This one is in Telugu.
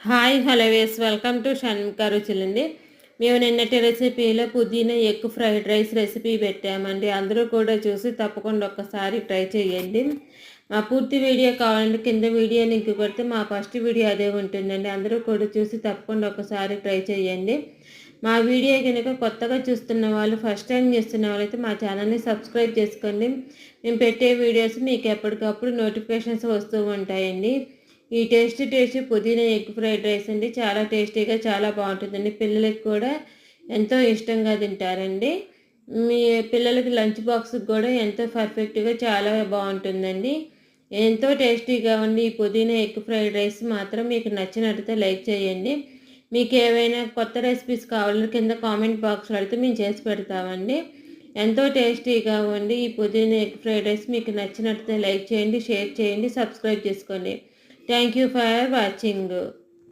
హాయ్ హలోవేస్ వెల్కమ్ టు షణ్ముఖ రుచులండి. మేము నిన్నటి రెసిపీలో పుదీనా ఎగ్ ఫ్రైడ్ రైస్ రెసిపీ పెట్టామండి. అందరూ కూడా చూసి తప్పకుండా ఒక్కసారి ట్రై చేయండి. మా పూర్తి వీడియో కావాలంటే కింద వీడియో లింక్ కొడితే మా ఫస్ట్ వీడియో అదే ఉంటుందండి. అందరూ కూడా చూసి తప్పకుండా ఒకసారి ట్రై చేయండి. మా వీడియో కనుక కొత్తగా చూస్తున్న వాళ్ళు, ఫస్ట్ టైం చేస్తున్న వాళ్ళైతే మా ఛానల్ని సబ్స్క్రైబ్ చేసుకోండి. మేము పెట్టే వీడియోస్ మీకు ఎప్పటికప్పుడు నోటిఫికేషన్స్ వస్తూ ఉంటాయండి. ఈ టేస్టీ పుదీనా ఎగ్ ఫ్రైడ్ రైస్ అండి. చాలా టేస్టీగా చాలా బాగుంటుందండి. పిల్లలకి కూడా ఎంతో ఇష్టంగా తింటారండి. మీ పిల్లలకి లంచ్ బాక్స్కి కూడా ఎంతో పర్ఫెక్ట్గా చాలా బాగుంటుందండి. ఎంతో టేస్టీగా ఉండి ఈ పుదీనా ఎగ్ ఫ్రైడ్ రైస్ మాత్రం మీకు నచ్చినట్లయితే లైక్ చేయండి. మీకు ఏవైనా కొత్త రెసిపీస్ కావాలంటే కింద కామెంట్ బాక్స్లో అడిగితే మేము చేసి పెడతామండి. ఎంతో టేస్టీగా ఉండి ఈ పుదీనా ఎగ్ ఫ్రైడ్ రైస్ మీకు నచ్చినట్లయితే లైక్ చేయండి, షేర్ చేయండి, సబ్స్క్రైబ్ చేసుకోండి. Thank you for watching.